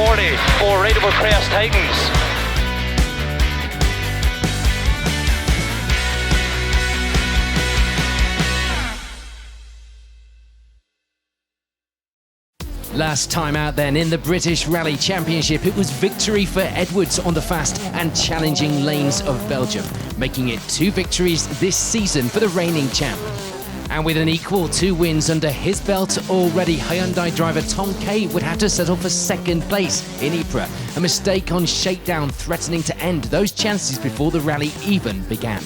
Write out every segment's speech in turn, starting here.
40 for Rateable Crest Titans. Last time out then in the British Rally Championship, it was victory for Edwards on the fast and challenging lanes of Belgium, making it 2 victories this season for the reigning champ. And with an equal 2 wins under his belt already, Hyundai driver Tom Kay would have to settle for 2nd place in Ypres, a mistake on shakedown threatening to end those chances before the rally even began.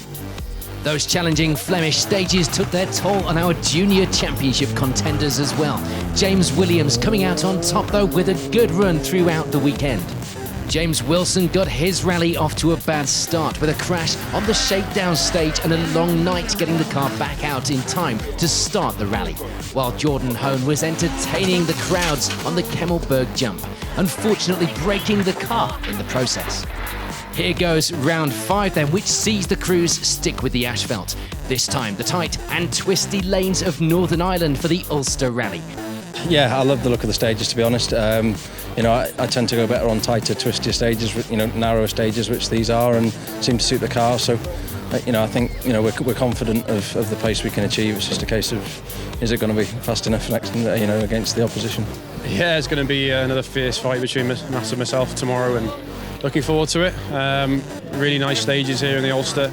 Those challenging Flemish stages took their toll on our junior championship contenders as well. James Williams coming out on top though with a good run throughout the weekend. James Wilson got his rally off to a bad start with a crash on the shakedown stage and a long night getting the car back out in time to start the rally, while Jordan Hone was entertaining the crowds on the Kemmelberg jump, unfortunately breaking the car in the process. Here goes round 5 then, which sees the crews stick with the asphalt. This time the tight and twisty lanes of Northern Ireland for the Ulster Rally. Yeah, I love the look of the stages, to be honest. I tend to go better on tighter, twistier stages, narrower stages, which these are, and seem to suit the car. So, I think, we're confident of the pace we can achieve. It's just a case of, is it going to be fast enough next, against the opposition? Yeah, it's going to be another fierce fight between Matt and myself tomorrow, and looking forward to it. Really nice stages here in the Ulster.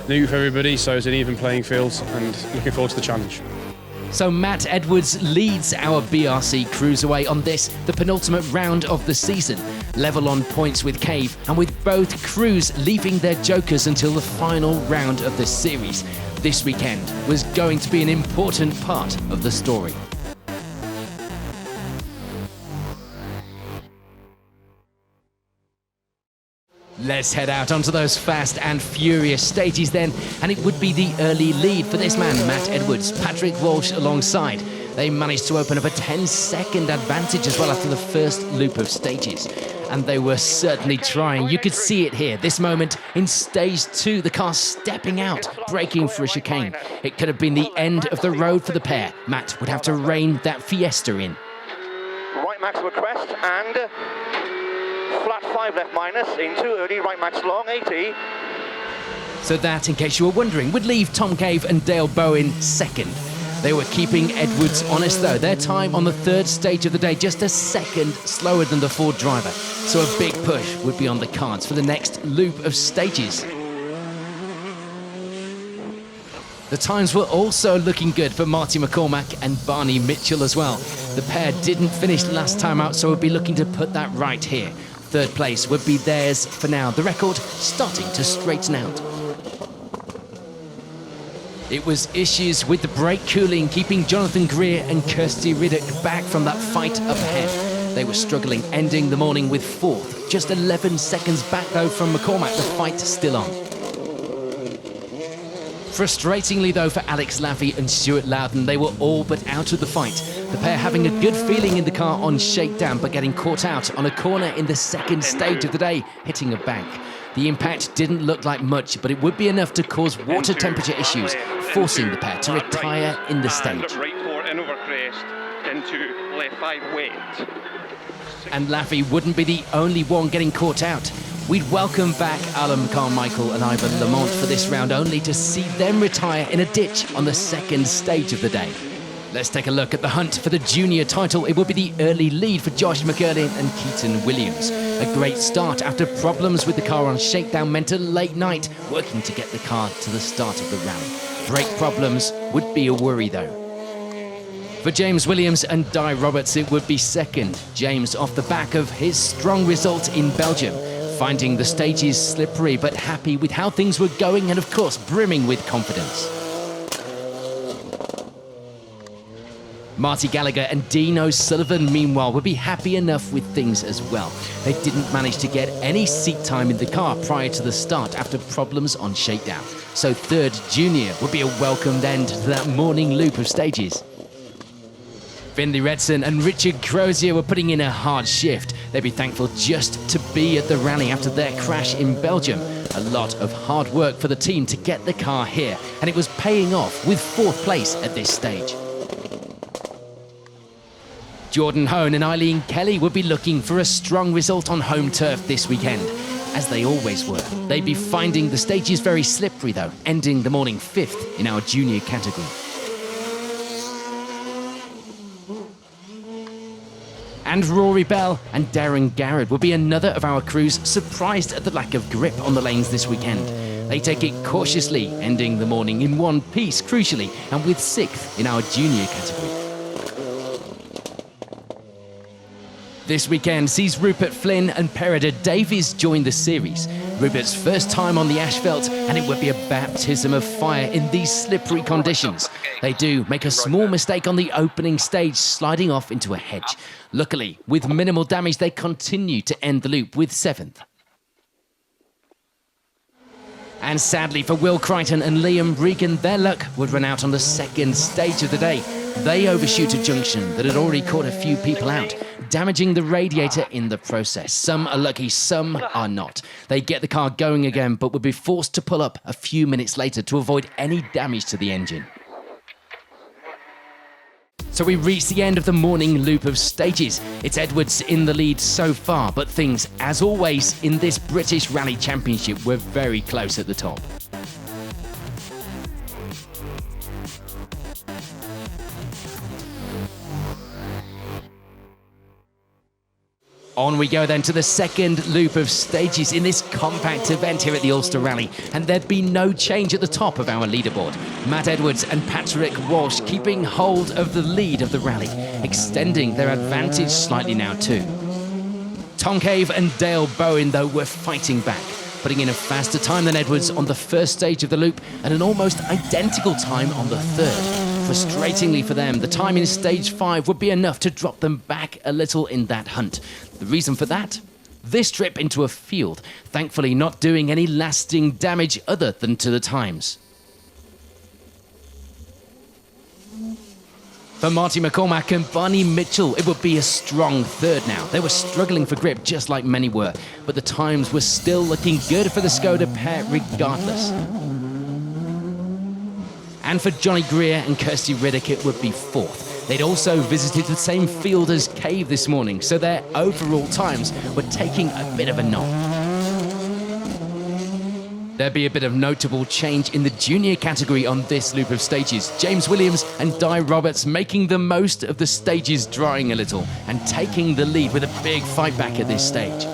New for everybody, so it's an even playing field, and looking forward to the challenge. So Matt Edwards leads our BRC Cruiserweight on this, the penultimate round of the season. Level on points with Cave, and with both crews leaving their jokers until the final round of the series. This weekend was going to be an important part of the story. Let's head out onto those fast and furious stages then, and it would be the early lead for this man, Matt Edwards, Patrick Walsh alongside. They managed to open up a 10-second advantage as well after the first loop of stages. And they were certainly trying. You could see it here, this moment in stage 2, the car stepping out, braking for a chicane. It could have been the end of the road for the pair. Matt would have to rein that Fiesta in. Right max to a crest and flat 5 left minus into early right max long 80. So that, in case you were wondering, would leave Tom Cave and Dale Bowen 2nd. They were keeping Edwards honest though. Their time on the 3rd stage of the day just a 2nd slower than the Ford driver. So a big push would be on the cards for the next loop of stages. The times were also looking good for Marty McCormack and Barney Mitchell as well. The pair didn't finish last time out, so we'll be looking to put that right here. 3rd place would be theirs for now. The record starting to straighten out. It was issues with the brake cooling keeping Jonathan Greer and Kirsty Riddick back from that fight up ahead. They were struggling, ending the morning with 4th. Just 11 seconds back though from McCormack, the fight still on. Frustratingly though for Alex Laffey and Stuart Loudon, they were all but out of the fight. The pair having a good feeling in the car on shakedown, but getting caught out on a corner in the 2nd stage of the day, hitting a bank. The impact didn't look like much, but it would be enough to cause water temperature issues, forcing the pair to retire in the stage. Right 4 in over crest into left 5 wet. And Laffey wouldn't be the only one getting caught out. We'd welcome back Alan Carmichael and Ivan Lamont for this round, only to see them retire in a ditch on the 2nd stage of the day. Let's take a look at the hunt for the junior title. It will be the early lead for Josh McGurlin and Keaton Williams. A great start after problems with the car on shakedown meant a late night, working to get the car to the start of the rally. Brake problems would be a worry though. For James Williams and Di Roberts, it would be 2nd. James off the back of his strong result in Belgium, finding the stages slippery but happy with how things were going and of course brimming with confidence. Marty Gallagher and Dean O'Sullivan, meanwhile, would be happy enough with things as well. They didn't manage to get any seat time in the car prior to the start after problems on shakedown. So 3rd junior would be a welcomed end to that morning loop of stages. Finley Redson and Richard Crozier were putting in a hard shift. They'd be thankful just to be at the rally after their crash in Belgium. A lot of hard work for the team to get the car here, and it was paying off with 4th place at this stage. Jordan Hone and Eileen Kelly would be looking for a strong result on home turf this weekend, as they always were. They'd be finding the stages very slippery though, ending the morning 5th in our junior category. And Rory Bell and Darren Garrett will be another of our crews surprised at the lack of grip on the lanes this weekend. They take it cautiously, ending the morning in one piece, crucially, and with 6th in our junior category. This weekend sees Rupert Flynn and Perida Davies join the series. Rupert's first time on the asphalt, and it would be a baptism of fire in these slippery conditions. They do make a small mistake on the opening stage, sliding off into a hedge. Luckily, with minimal damage, they continue to end the loop with 7th. And sadly for Will Crichton and Liam Regan, their luck would run out on the second stage of the day. They overshoot a junction that had already caught a few people out, damaging the radiator in the process. Some are lucky, some are not. They get the car going again, but would be forced to pull up a few minutes later to avoid any damage to the engine. So we reach the end of the morning loop of stages. It's Edwards in the lead so far, but things, as always, in this British Rally Championship were very close at the top. On we go then to the second loop of stages in this compact event here at the Ulster Rally, and there'd be no change at the top of our leaderboard. Matt Edwards and Patrick Walsh keeping hold of the lead of the rally, extending their advantage slightly now too. Tom Cave and Dale Bowen, though, were fighting back, putting in a faster time than Edwards on the first stage of the loop and an almost identical time on the third. Frustratingly for them, the time in stage 5 would be enough to drop them back a little in that hunt. The reason for that? This trip into a field, thankfully not doing any lasting damage other than to the times. For Marty McCormack and Barney Mitchell, it would be a strong third now. They were struggling for grip just like many were, but the times were still looking good for the Skoda pair regardless. And for Johnny Greer and Kirsty Riddick, it would be 4th. They'd also visited the same field as Cave this morning, so their overall times were taking a bit of a knock. There'd be a bit of notable change in the junior category on this loop of stages. James Williams and Di Roberts making the most of the stages drying a little and taking the lead with a big fight back at this stage.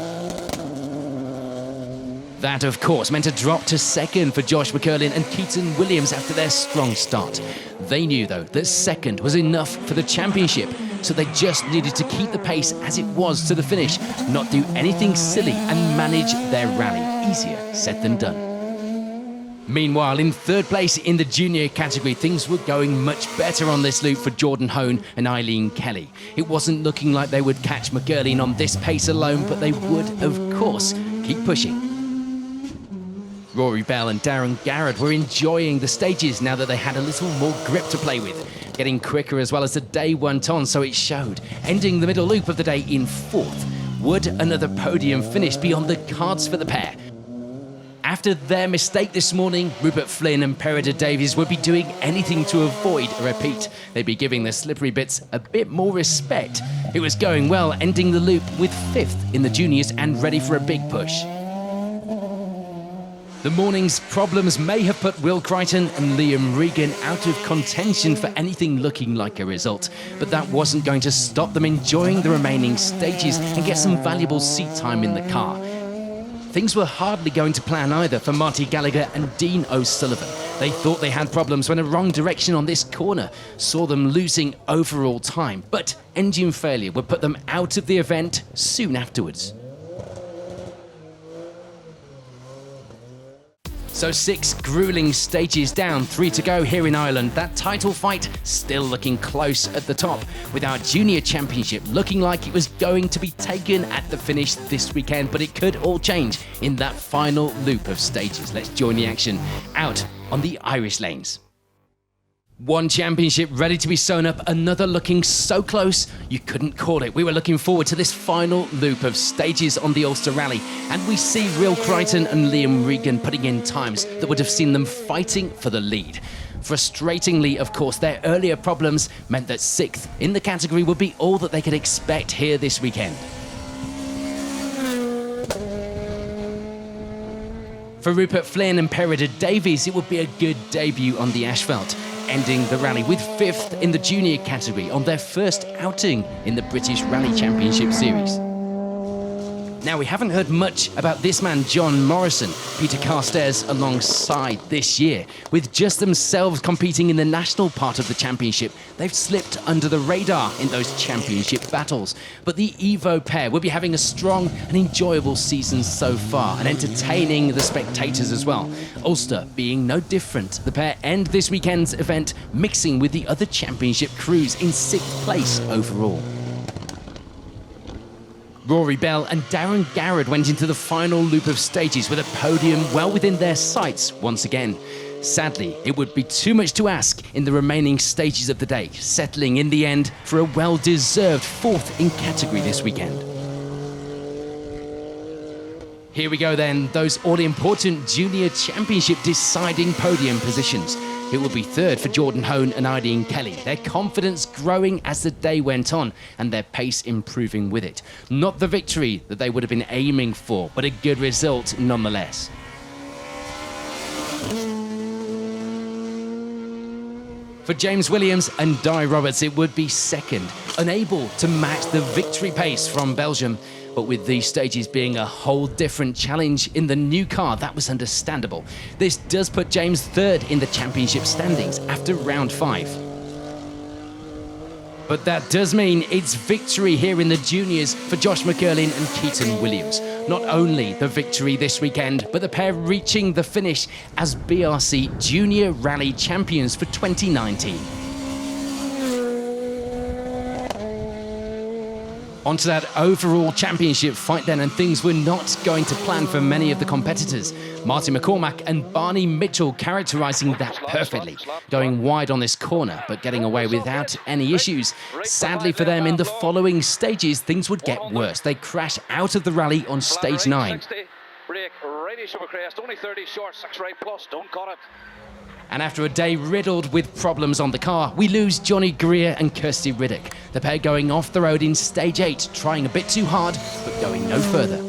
That, of course, meant a drop to second for Josh McCurlin and Keaton Williams after their strong start. They knew, though, that second was enough for the championship, so they just needed to keep the pace as it was to the finish, not do anything silly and manage their rally. Easier said than done. Meanwhile, in third place in the junior category, things were going much better on this loop for Jordan Hone and Eileen Kelly. It wasn't looking like they would catch McGurlin on this pace alone, but they would, of course, keep pushing. Rory Bell and Darren Garrett were enjoying the stages now that they had a little more grip to play with, getting quicker as well as the day went on, so it showed. Ending the middle loop of the day in 4th. Would another podium finish be on the cards for the pair? After their mistake this morning, Rupert Flynn and Perida Davies would be doing anything to avoid a repeat. They'd be giving the slippery bits a bit more respect. It was going well, ending the loop with 5th in the juniors and ready for a big push. The morning's problems may have put Will Crichton and Liam Regan out of contention for anything looking like a result, but that wasn't going to stop them enjoying the remaining stages and get some valuable seat time in the car. Things were hardly going to plan either for Marty Gallagher and Dean O'Sullivan. They thought they had problems when a wrong direction on this corner saw them losing overall time, but engine failure would put them out of the event soon afterwards. So 6 grueling stages down, 3 to go here in Ireland. That title fight still looking close at the top, with our junior championship looking like it was going to be taken at the finish this weekend, but it could all change in that final loop of stages. Let's join the action out on the Irish lanes. One championship ready to be sewn up, another looking so close you couldn't call it. We were looking forward to this final loop of stages on the Ulster Rally, and we see Will Crichton and Liam Regan putting in times that would have seen them fighting for the lead. Frustratingly, of course, their earlier problems meant that 6th in the category would be all that they could expect here this weekend. For Rupert Flynn and Peredur Davies, it would be a good debut on the asphalt, ending the rally with 5th in the junior category on their first outing in the British Rally Championship Series. Now, we haven't heard much about this man, John Morrison, Peter Carstairs alongside this year. With just themselves competing in the national part of the championship, they've slipped under the radar in those championship battles. But the Evo pair will be having a strong and enjoyable season so far, and entertaining the spectators as well. Ulster being no different. The pair end this weekend's event mixing with the other championship crews in 6th place overall. Rory Bell and Darren Garrett went into the final loop of stages with a podium well within their sights once again. Sadly, it would be too much to ask in the remaining stages of the day, settling in the end for a well-deserved 4th in category this weekend. Here we go then, those all-important junior championship deciding podium positions. It will be 3rd for Jordan Hone and Eileen Kelly, their confidence growing as the day went on and their pace improving with it. Not the victory that they would have been aiming for, but a good result nonetheless. For James Williams and Di Roberts, it would be 2nd, unable to match the victory pace from Belgium. But with these stages being a whole different challenge in the new car, that was understandable. This does put James 3rd in the championship standings after round 5. But that does mean it's victory here in the juniors for Josh McCurlin and Keaton Williams. Not only the victory this weekend, but the pair reaching the finish as BRC Junior Rally Champions for 2019. Onto that overall championship fight then, and things were not going to plan for many of the competitors. Martin McCormack and Barney Mitchell characterising that perfectly, going wide on this corner but getting away without any issues. Sadly for them, in the following stages things would get worse. They crash out of the rally on stage 9. And after a day riddled with problems on the car, we lose Johnny Greer and Kirsty Riddick. The pair going off the road in stage 8, trying a bit too hard, but going no further.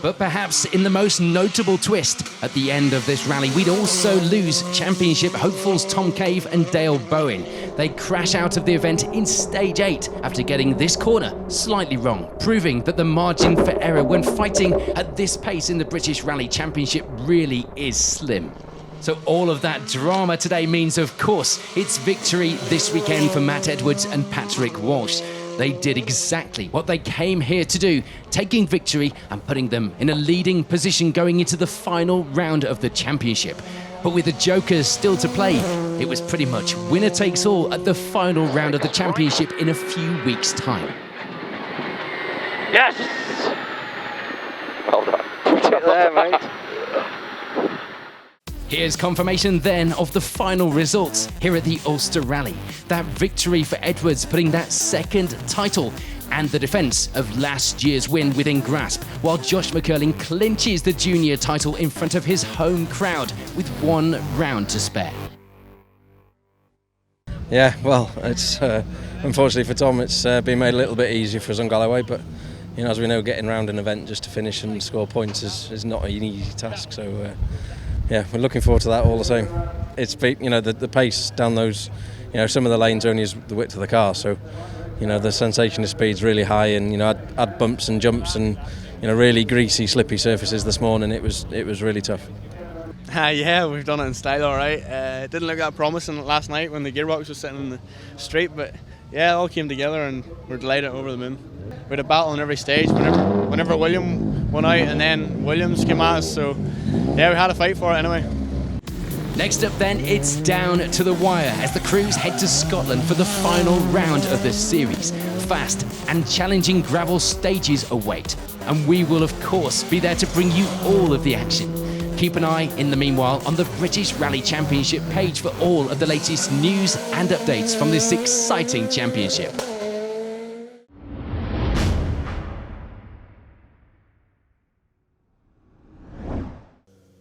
But perhaps in the most notable twist at the end of this rally, we'd also lose championship hopefuls Tom Cave and Dale Bowen. They crash out of the event in stage 8 after getting this corner slightly wrong, proving that the margin for error when fighting at this pace in the British Rally Championship really is slim. So all of that drama today means, of course, it's victory this weekend for Matt Edwards and Patrick Walsh. They did exactly what they came here to do, taking victory and putting them in a leading position going into the final round of the championship. But with the Jokers still to play, it was pretty much winner takes all at the final round of the championship in a few weeks' time. Yes! Well done. Put it there, mate. Here's confirmation then of the final results here at the Ulster Rally. That victory for Edwards, putting that 2nd title and the defence of last year's win within grasp, while Josh McCurlin clinches the junior title in front of his home crowd with 1 round to spare. Yeah, well, it's unfortunately for Tom, it's been made a little bit easier for us on Galloway, but you know, as we know, getting round an event just to finish and score points is not an easy task. So yeah, we're looking forward to that all the same. It's you know, the pace down those, you know, some of the lanes only is the width of the car, so you know, the sensation of speed's really high, and you know, I had bumps and jumps and you know, really greasy, slippy surfaces this morning. It was really tough. Yeah, we've done it in style, all right. It didn't look that promising last night when the gearbox was sitting in the straight, but yeah, it all came together and we're delighted, over the moon. We had a battle on every stage. Whenever William went out, and then Williams came at us, so yeah, we had a fight for it anyway. Next up then, it's down to the wire as the crews head to Scotland for the final round of the series. Fast and challenging gravel stages await, and we will of course be there to bring you all of the action. Keep an eye in the meanwhile on the British Rally Championship page for all of the latest news and updates from this exciting championship.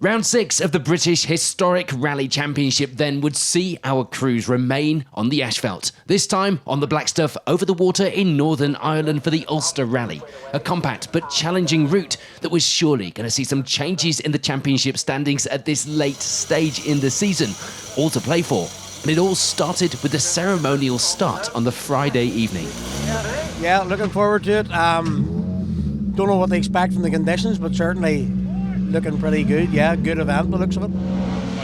Round 6 of the British Historic Rally Championship then would see our crews remain on the asphalt, this time on the black stuff over the water in Northern Ireland for the Ulster Rally, a compact but challenging route that was surely going to see some changes in the championship standings at this late stage in the season, all to play for. And it all started with a ceremonial start on the Friday evening. Yeah, looking forward to it. Don't know what to expect from the conditions, but certainly looking pretty good. Yeah, good event by the looks of it.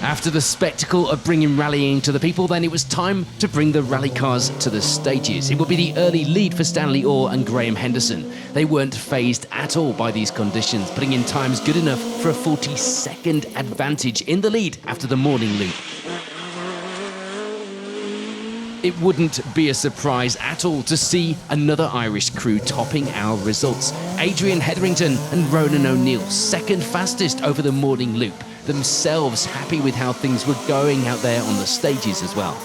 After the spectacle of bringing rallying to the people, then it was time to bring the rally cars to the stages. It would be the early lead for Stanley Orr and Graham Henderson. They weren't fazed at all by these conditions, putting in times good enough for a 40-second advantage in the lead after the morning loop. It wouldn't be a surprise at all to see another Irish crew topping our results. Adrian Hetherington and Ronan O'Neill, second fastest over the morning loop, themselves happy with how things were going out there on the stages as well.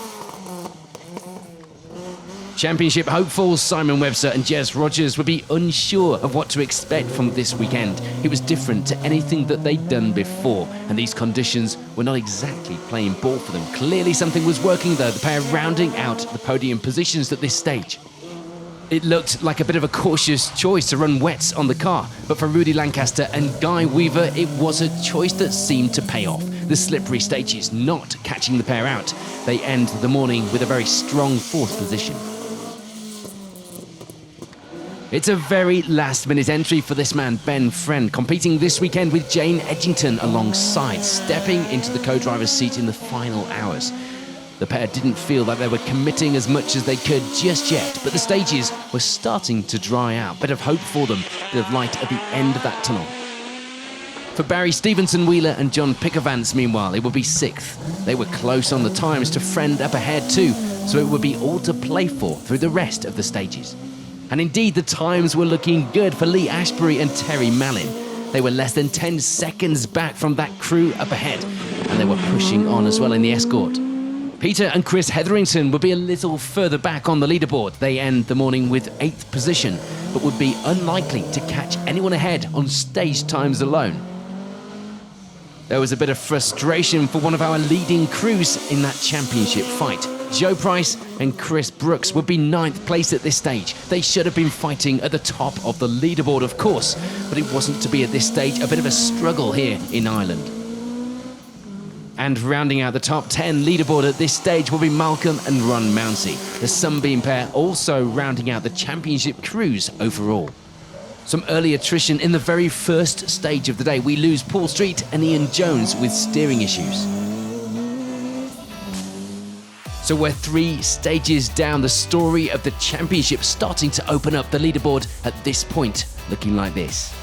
Championship hopefuls Simon Webster and Jez Rogers would be unsure of what to expect from this weekend. It was different to anything that they'd done before, and these conditions were not exactly playing ball for them. Clearly something was working though, the pair rounding out the podium positions at this stage. It looked like a bit of a cautious choice to run wets on the car, but for Rudy Lancaster and Guy Weaver, it was a choice that seemed to pay off. The slippery stages not catching the pair out. They end the morning with a very strong fourth position. It's a very last-minute entry for this man, Ben Friend, competing this weekend with Jane Edgington alongside, stepping into the co-driver's seat in the final hours. The pair didn't feel like they were committing as much as they could just yet, but the stages were starting to dry out. Bit of hope for them, bit of light at the end of that tunnel. For Barry Stevenson Wheeler and John Pickervance, meanwhile, it would be 6th. They were close on the times to Friend up ahead too, so it would be all to play for through the rest of the stages. And indeed, the times were looking good for Lee Ashbury and Terry Mallin. They were less than 10 seconds back from that crew up ahead, and they were pushing on as well in the escort. Peter and Chris Hetherington would be a little further back on the leaderboard. They end the morning with 8th position, but would be unlikely to catch anyone ahead on stage times alone. There was a bit of frustration for one of our leading crews in that championship fight. Joe Price and Chris Brooks would be 9th place at this stage. They should have been fighting at the top of the leaderboard, of course, but it wasn't to be at this stage. A bit of a struggle here in Ireland. And rounding out the top 10 leaderboard at this stage will be Malcolm and Ron Mounsey, the Sunbeam pair also rounding out the championship crews overall. Some early attrition in the very first stage of the day. We lose Paul Street and Ian Jones with steering issues. So we're 3 stages down, the story of the championship starting to open up, the leaderboard at this point looking like this.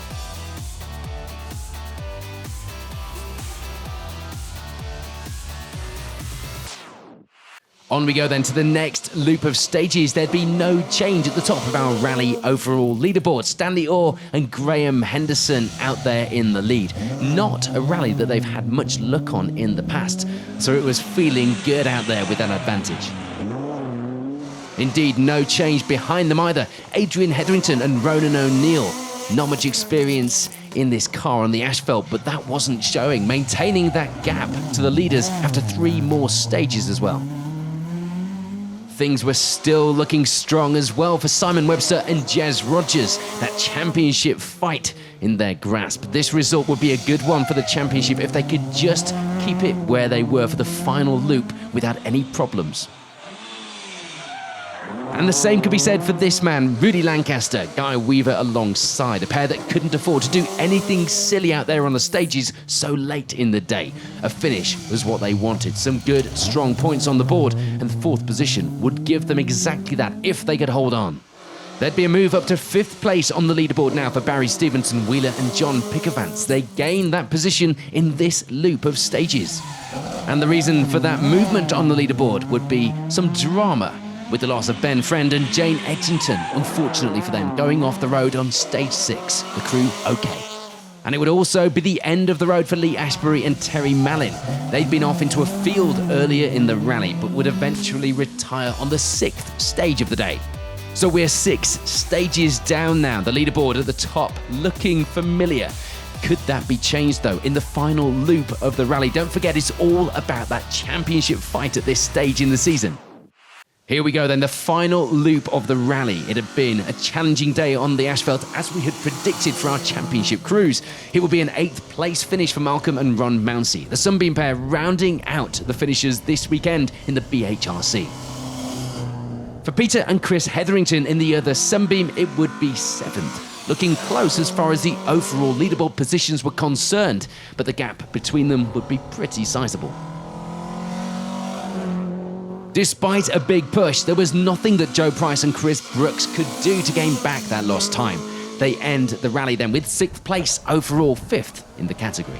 On we go then to the next loop of stages. There'd be no change at the top of our rally overall leaderboard. Stanley Orr and Graham Henderson out there in the lead. Not a rally that they've had much luck on in the past, so it was feeling good out there with that advantage. Indeed, no change behind them either. Adrian Hetherington and Ronan O'Neill. Not much experience in this car on the asphalt, but that wasn't showing, maintaining that gap to the leaders after 3 more stages as well. Things were still looking strong as well for Simon Webster and Jez Rogers. That championship fight in their grasp. This result would be a good one for the championship if they could just keep it where they were for the final loop without any problems. And the same could be said for this man, Rudy Lancaster, Guy Weaver alongside, a pair that couldn't afford to do anything silly out there on the stages so late in the day. A finish was what they wanted, some good, strong points on the board, and the 4th position would give them exactly that if they could hold on. There'd be a move up to 5th place on the leaderboard now for Barry Stevenson Wheeler and John Pickervance. They gained that position in this loop of stages. And the reason for that movement on the leaderboard would be some drama with the loss of Ben Friend and Jane Edgington, unfortunately for them, going off the road on stage 6. The crew okay. And it would also be the end of the road for Lee Ashbury and Terry Mallin. They'd been off into a field earlier in the rally, but would eventually retire on the 6th stage of the day. So we're 6 stages down now, the leaderboard at the top looking familiar. Could that be changed though in the final loop of the rally? Don't forget, it's all about that championship fight at this stage in the season. Here we go then, the final loop of the rally. It had been a challenging day on the asphalt as we had predicted for our championship crews. It would be an 8th place finish for Malcolm and Ron Mounsey, the Sunbeam pair rounding out the finishers this weekend in the BHRC. For Peter and Chris Hetherington in the other Sunbeam, it would be 7th. Looking close as far as the overall leaderboard positions were concerned, but the gap between them would be pretty sizable. Despite a big push, there was nothing that Joe Price and Chris Brooks could do to gain back that lost time. They end the rally then with 6th place, overall 5th in the category.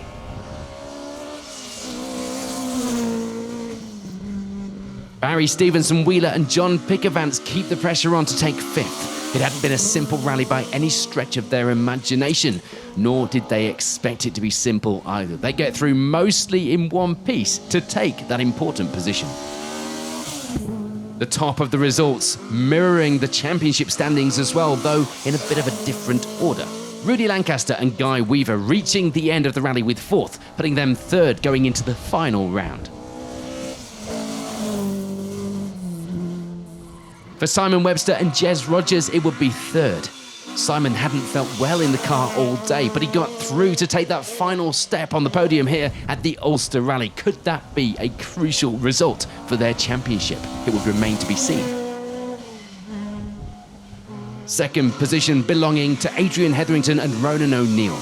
Barry Stevenson, Wheeler and John Pickervance keep the pressure on to take 5th. It hadn't been a simple rally by any stretch of their imagination, nor did they expect it to be simple either. They get through mostly in one piece to take that important position. The top of the results mirroring the championship standings as well, though in a bit of a different order. Rudy Lancaster and Guy Weaver reaching the end of the rally with 4th, putting them 3rd going into the final round. For Simon Webster and Jez Rogers, it would be 3rd. Simon hadn't felt well in the car all day, but he got through to take that final step on the podium here at the Ulster Rally. Could that be a crucial result for their championship? It would remain to be seen. 2nd position belonging to Adrian Hetherington and Ronan O'Neill.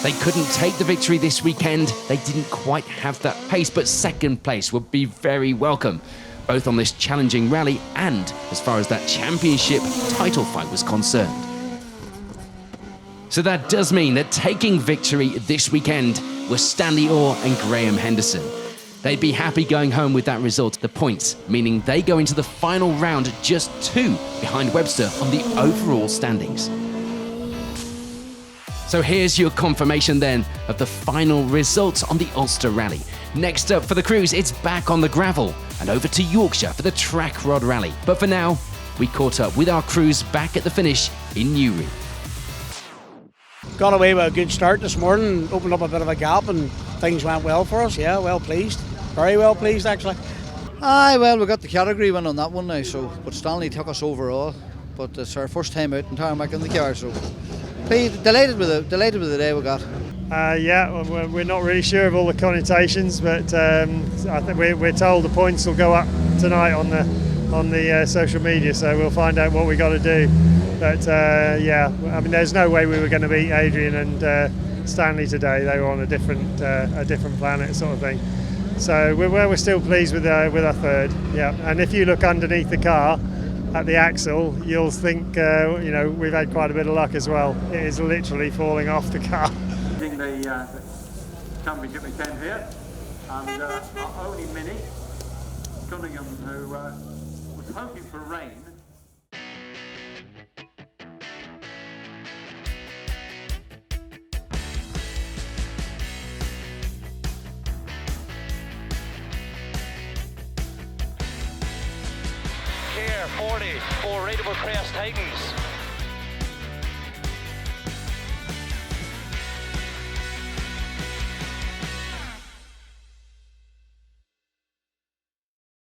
They couldn't take the victory this weekend. They didn't quite have that pace, but 2nd place would be very welcome, both on this challenging rally and as far as that championship title fight was concerned. So that does mean that taking victory this weekend was Stanley Orr and Graham Henderson. They'd be happy going home with that result, the points, meaning they go into the final round just 2 behind Webster on the overall standings. So here's your confirmation then of the final results on the Ulster Rally. Next up for the crews, it's back on the gravel and over to Yorkshire for the Track Rod Rally. But for now, we caught up with our crews back at the finish in Newry. Got away with a good start this morning, opened up a bit of a gap and things went well for us. Yeah, well pleased. Very well pleased actually. Aye, well, we got the category win on that one now, so but Stanley took us overall. But it's our first time out in Tarmac in the car, so delighted with the day we got. Yeah, we're not really sure of all the connotations, but I think we're told the points will go up tonight on the social media, so we'll find out what we got to do. But yeah, I mean, there's no way we were going to beat Adrian and Stanley today. They were on a different planet, sort of thing. So we're still pleased with our 3rd. Yeah, and if you look underneath the car at the axle, you'll think you know, we've had quite a bit of luck as well. It is literally falling off the car. The championship weekend here, and our only Mini Cunningham, who was hoping for rain. Here, 40 for Raidable Crest Titans.